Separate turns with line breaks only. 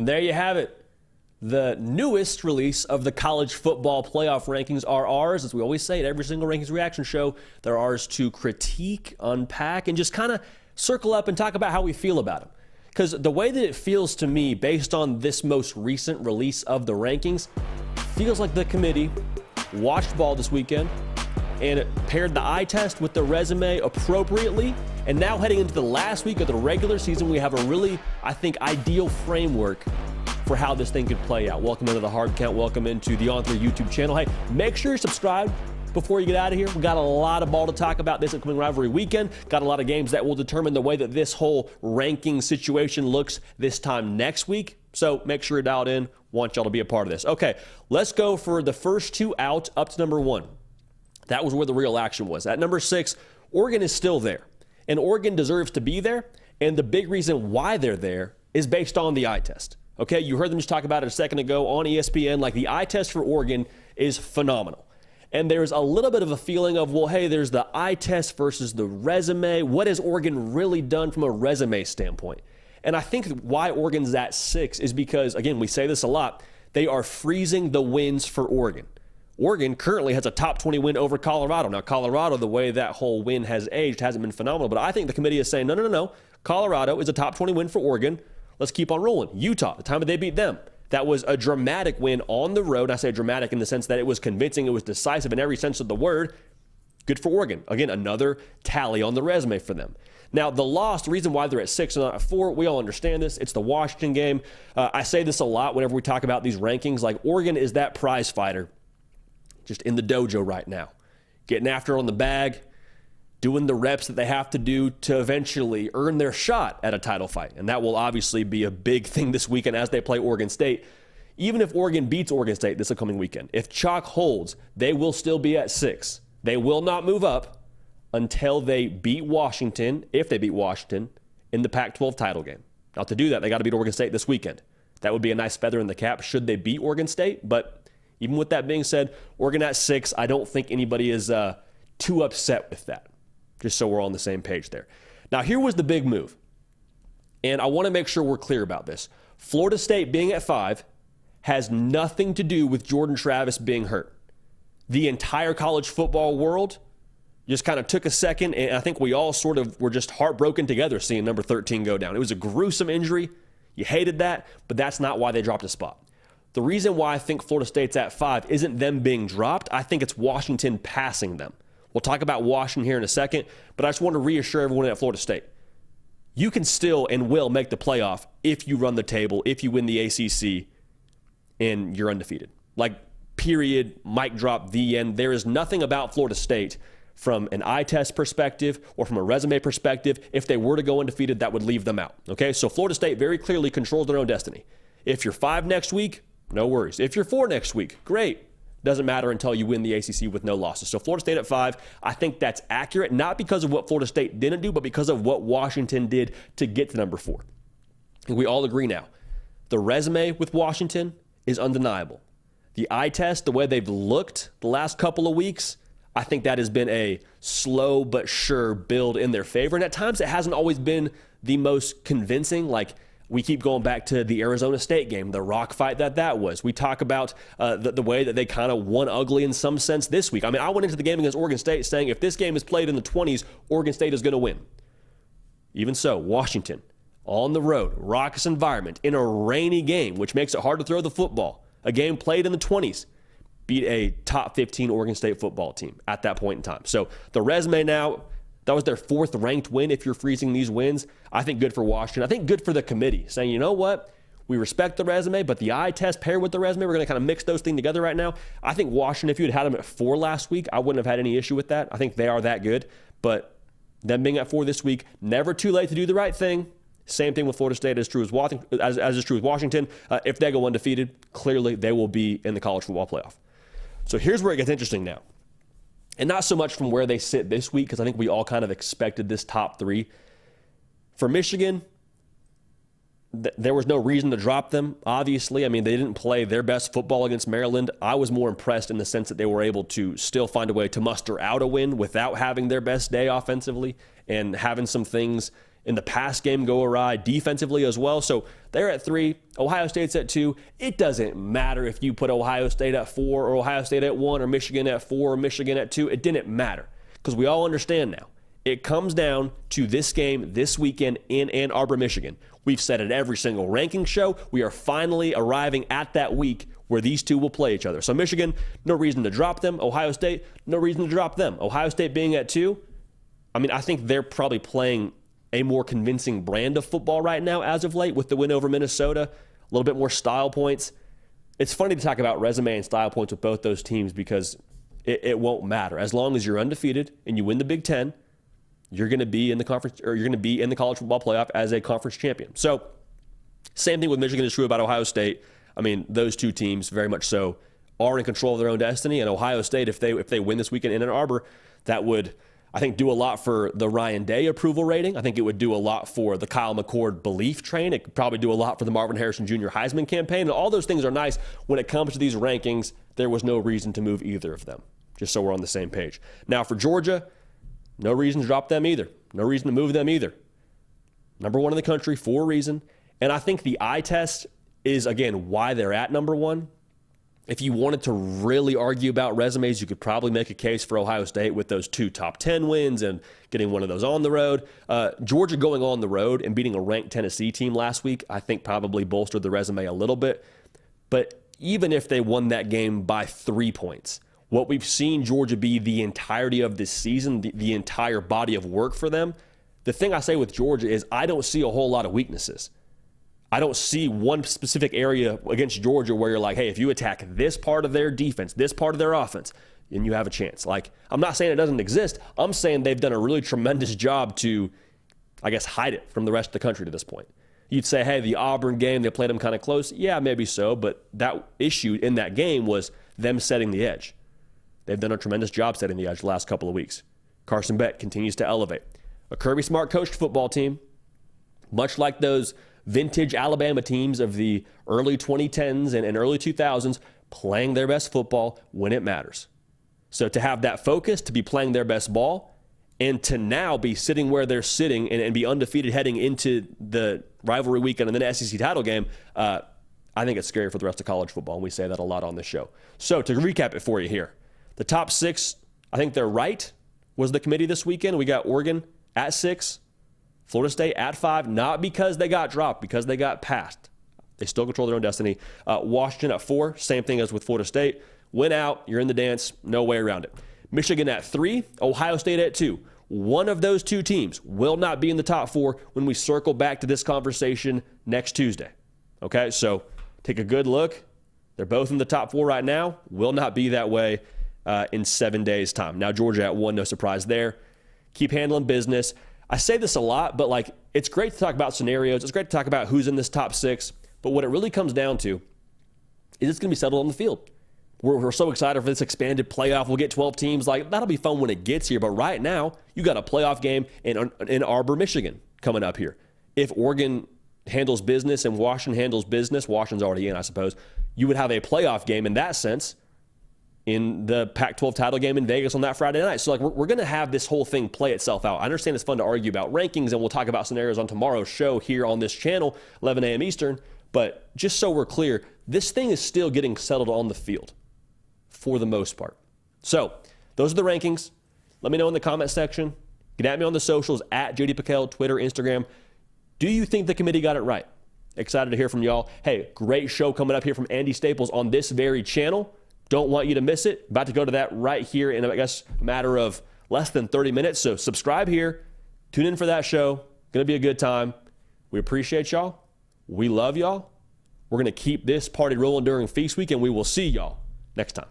And there you have it. The newest release of the college football playoff rankings are ours. As we always say at every single Rankings Reaction show, they're ours to critique, unpack, and just kind of circle up and talk about how we feel about them. Because the way that it feels to me, based on this most recent release of the rankings, feels like the committee watched ball this weekend and it paired the eye test with the resume appropriately. And now heading into the last week of the regular season, we have a really, I think, ideal framework for how this thing could play out. Welcome into the Hard Count. Welcome into the On3 YouTube channel. Hey, make sure you're subscribed before you get out of here. We got a lot of ball to talk about this upcoming rivalry weekend. Got a lot of games that will determine the way that this whole ranking situation looks this time next week. So make sure you're dialed in. Want y'all to be a part of this. Okay, let's go for the first two out up to number 1. That was where the real action was. At number 6, Oregon is still there. And Oregon deserves to be there. And the big reason why they're there is based on the eye test. Okay, you heard them just talk about it a second ago on ESPN. Like, the eye test for Oregon is phenomenal. And there's a little bit of a feeling of, well, hey, there's the eye test versus the resume. What has Oregon really done from a resume standpoint? And I think why Oregon's at 6 is because, again, we say this a lot, they are freezing the wins for Oregon. Oregon currently has a top 20 win over Colorado. Now, Colorado, the way that whole win has aged, hasn't been phenomenal. But I think the committee is saying, no. Colorado is a top 20 win for Oregon. Let's keep on rolling. Utah, the time that they beat them, that was a dramatic win on the road. I say dramatic in the sense that it was convincing. It was decisive in every sense of the word. Good for Oregon. Again, another tally on the resume for them. Now, the loss, the reason why they're at 6 and not at 4, we all understand this. It's the Washington game. I say this a lot whenever we talk about these rankings. Like, Oregon is that prize fighter just in the dojo right now, getting after it on the bag, doing the reps that they have to do to eventually earn their shot at a title fight. And that will obviously be a big thing this weekend as they play Oregon State. Even if Oregon beats Oregon State this upcoming weekend, if chalk holds, they will still be at 6. They will not move up until they beat Washington, if they beat Washington, in the Pac-12 title game. Now, to do that, they got to beat Oregon State this weekend. That would be a nice feather in the cap should they beat Oregon State. But even with that being said, Oregon at 6, I don't think anybody is too upset with that. Just so we're all on the same page there. Now, here was the big move. And I want to make sure we're clear about this. Florida State being at 5 has nothing to do with Jordan Travis being hurt. The entire college football world just kind of took a second, and I think we all sort of were just heartbroken together seeing number 13 go down. It was a gruesome injury. You hated that, but that's not why they dropped a spot. The reason why I think Florida State's at 5 isn't them being dropped. I think it's Washington passing them. We'll talk about Washington here in a second, but I just want to reassure everyone at Florida State. You can still and will make the playoff if you run the table, if you win the ACC, and you're undefeated. Like, period, mic drop, the end. There is nothing about Florida State from an eye test perspective or from a resume perspective. If they were to go undefeated, that would leave them out. Okay, so Florida State very clearly controls their own destiny. If you're 5 next week, no worries. If you're 4 next week, great. Doesn't matter until you win the ACC with no losses. So Florida State at 5, I think that's accurate, not because of what Florida State didn't do, but because of what Washington did to get to number 4. And we all agree now. The resume with Washington is undeniable. The eye test, the way they've looked the last couple of weeks, I think that has been a slow but sure build in their favor. And at times it hasn't always been the most convincing. Like, we keep going back to the Arizona State game, the rock fight that was. We talk about the way that they kind of won ugly in some sense this week. I mean, I went into the game against Oregon State saying if this game is played in the 20s, Oregon State is going to win. Even so, Washington, on the road, raucous environment, in a rainy game, which makes it hard to throw the football. A game played in the 20s, beat a top 15 Oregon State football team at that point in time. So the resume now, that was their 4th ranked win if you're freezing these wins. I think good for Washington. I think good for the committee, saying, you know what? We respect the resume, but the eye test paired with the resume, we're going to kind of mix those things together right now. I think Washington, if you had them at 4 last week, I wouldn't have had any issue with that. I think they are that good. But them being at 4 this week, never too late to do the right thing. Same thing with Florida State as is true with Washington. If they go undefeated, clearly they will be in the college football playoff. So here's where it gets interesting now. And not so much from where they sit this week, because I think we all kind of expected this top 3. For Michigan, there was no reason to drop them, obviously. I mean, they didn't play their best football against Maryland. I was more impressed in the sense that they were able to still find a way to muster out a win without having their best day offensively and having some things in the pass game go awry defensively as well. So They're at 3. Ohio State's at 2. It doesn't matter if you put Ohio State at 4 or Ohio State at 1 or Michigan at 4 or Michigan at 2. It didn't matter because we all understand now. It comes down to this game this weekend in Ann Arbor, Michigan. We've said it every single ranking show. We are finally arriving at that week where these two will play each other. So Michigan, no reason to drop them. Ohio State, no reason to drop them. Ohio State being at 2, I think they're probably playing a more convincing brand of football right now as of late with the win over Minnesota, a little bit more style points. It's funny to talk about resume and style points with both those teams because it won't matter. As long as you're undefeated and you win the Big Ten, you're going to be in the conference, or you're going to be in the college football playoff as a conference champion. So same thing with Michigan is true about Ohio State. Those two teams very much so are in control of their own destiny. And Ohio State, if they win this weekend in Ann Arbor, that would, I think, do a lot for the Ryan Day approval rating. I think it would do a lot for the Kyle McCord belief train. It could probably do a lot for the Marvin Harrison Jr. Heisman campaign. And all those things are nice. When it comes to these rankings, there was no reason to move either of them, just so we're on the same page. Now for Georgia, no reason to drop them either. No reason to move them either. Number 1 in the country for a reason. And I think the eye test is, again, why they're at number 1. If you wanted to really argue about resumes, you could probably make a case for Ohio State with those 2 top 10 wins and getting one of those on the road. Georgia going on the road and beating a ranked Tennessee team last week, I think probably bolstered the resume a little bit. But even if they won that game by 3 points, what we've seen Georgia be the entirety of this season, the entire body of work for them, the thing I say with Georgia is I don't see a whole lot of weaknesses. I don't see one specific area against Georgia where you're like, hey, if you attack this part of their defense, this part of their offense, then you have a chance. I'm not saying it doesn't exist. I'm saying they've done a really tremendous job to, hide it from the rest of the country to this point. You'd say, hey, the Auburn game, they played them kind of close. Yeah, maybe so, but that issue in that game was them setting the edge. They've done a tremendous job setting the edge the last couple of weeks. Carson Beck continues to elevate. A Kirby Smart coached football team, much like those vintage Alabama teams of the early 2010s and early 2000s, playing their best football when it matters. So to have that focus, to be playing their best ball, and to now be sitting where they're sitting and be undefeated heading into the rivalry weekend and then SEC title game, I think it's scary for the rest of college football, and we say that a lot on this show. So to recap it for you here, the top 6, I think they're right, was the committee this weekend. We got Oregon at 6, Florida State at 5, not because they got dropped, because they got passed. They still control their own destiny. Washington at 4, same thing as with Florida State. Win out, you're in the dance, no way around it. Michigan at 3, Ohio State at 2. One of those two teams will not be in the top 4 when we circle back to this conversation next Tuesday. Okay, so take a good look. They're both in the top 4 right now. Will not be that way in 7 days' time. Now, Georgia at 1, no surprise there. Keep handling business. I say this a lot, but it's great to talk about scenarios. It's great to talk about who's in this top 6. But what it really comes down to is it's going to be settled on the field. We're so excited for this expanded playoff. We'll get 12 teams. That'll be fun when it gets here. But right now, you got a playoff game in Ann Arbor, Michigan coming up here. If Oregon handles business and Washington handles business, Washington's already in, I suppose, you would have a playoff game in that sense in the Pac-12 title game in Vegas on that Friday night. So we're going to have this whole thing play itself out. I understand it's fun to argue about rankings, and we'll talk about scenarios on tomorrow's show here on this channel, 11 a.m. Eastern. But just so we're clear, this thing is still getting settled on the field for the most part. So those are the rankings. Let me know in the comment section. Get at me on the socials, at JD Piquel, Twitter, Instagram. Do you think the committee got it right? Excited to hear from y'all. Hey, great show coming up here from Andy Staples on this very channel. Don't want you to miss it. About to go to that right here in, a matter of less than 30 minutes. So subscribe here. Tune in for that show. Going to be a good time. We appreciate y'all. We love y'all. We're going to keep this party rolling during Feast Week, and we will see y'all next time.